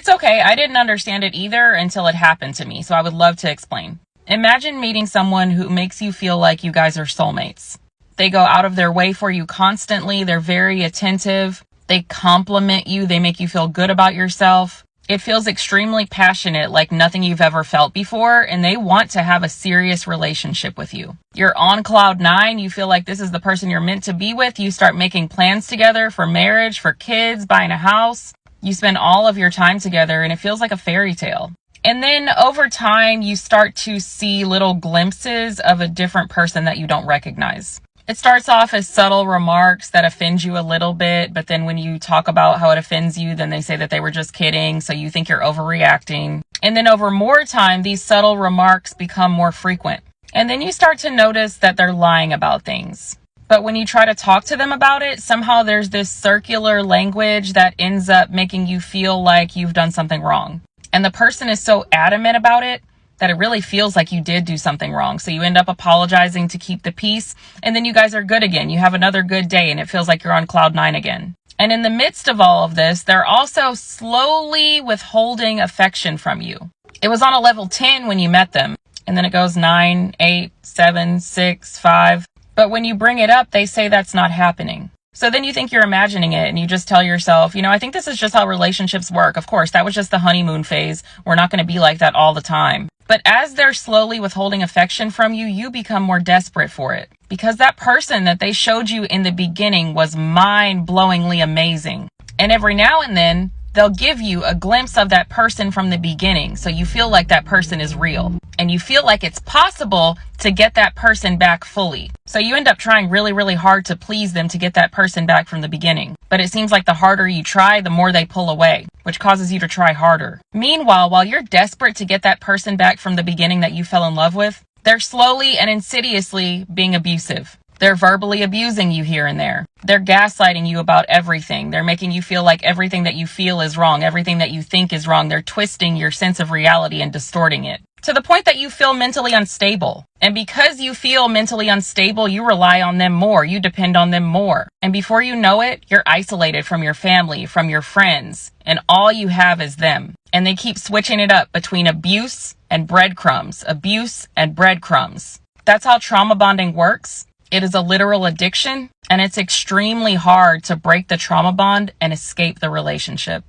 It's okay. I didn't understand it either until it happened to me, so I would love to explain. Imagine meeting someone who makes you feel like you guys are soulmates. They go out of their way for you constantly. They're very attentive. They compliment you. They make you feel good about yourself. It feels extremely passionate, like nothing you've ever felt before, and they want to have a serious relationship with you. You're on cloud nine. You feel like this is the person you're meant to be with. You start making plans together for marriage, for kids, buying a house. You spend all of your time together, and it feels like a fairy tale. And then over time, you start to see little glimpses of a different person that you don't recognize. It starts off as subtle remarks that offend you a little bit, but then when you talk about how it offends you, then they say that they were just kidding, so you think you're overreacting. And then over more time, these subtle remarks become more frequent. And then you start to notice that they're lying about things. But when you try to talk to them about it, somehow there's this circular language that ends up making you feel like you've done something wrong. And the person is so adamant about it that it really feels like you did do something wrong. So you end up apologizing to keep the peace, and then you guys are good again. You have another good day, and it feels like you're on cloud nine again. And in the midst of all of this, they're also slowly withholding affection from you. It was on a level 10 when you met them, and then it goes 9, 8, 7, 6, 5. But when you bring it up, they say that's not happening. So then you think you're imagining it, and you just tell yourself, I think this is just how relationships work. Of course, that was just the honeymoon phase. We're not going to be like that all the time. But as they're slowly withholding affection from you, you become more desperate for it. Because that person that they showed you in the beginning was mind-blowingly amazing. And every now and then, they'll give you a glimpse of that person from the beginning. So you feel like that person is real. And you feel like it's possible to get that person back fully. So you end up trying really, really hard to please them to get that person back from the beginning. But it seems like the harder you try, the more they pull away, which causes you to try harder. Meanwhile, while you're desperate to get that person back from the beginning that you fell in love with, they're slowly and insidiously being abusive. They're verbally abusing you here and there. They're gaslighting you about everything. They're making you feel like everything that you feel is wrong, everything that you think is wrong. They're twisting your sense of reality and distorting it to the point that you feel mentally unstable. And because you feel mentally unstable, you rely on them more. You depend on them more. And before you know it, you're isolated from your family, from your friends, and all you have is them. And they keep switching it up between abuse and breadcrumbs, abuse and breadcrumbs. That's how trauma bonding works. It is a literal addiction, and it's extremely hard to break the trauma bond and escape the relationship.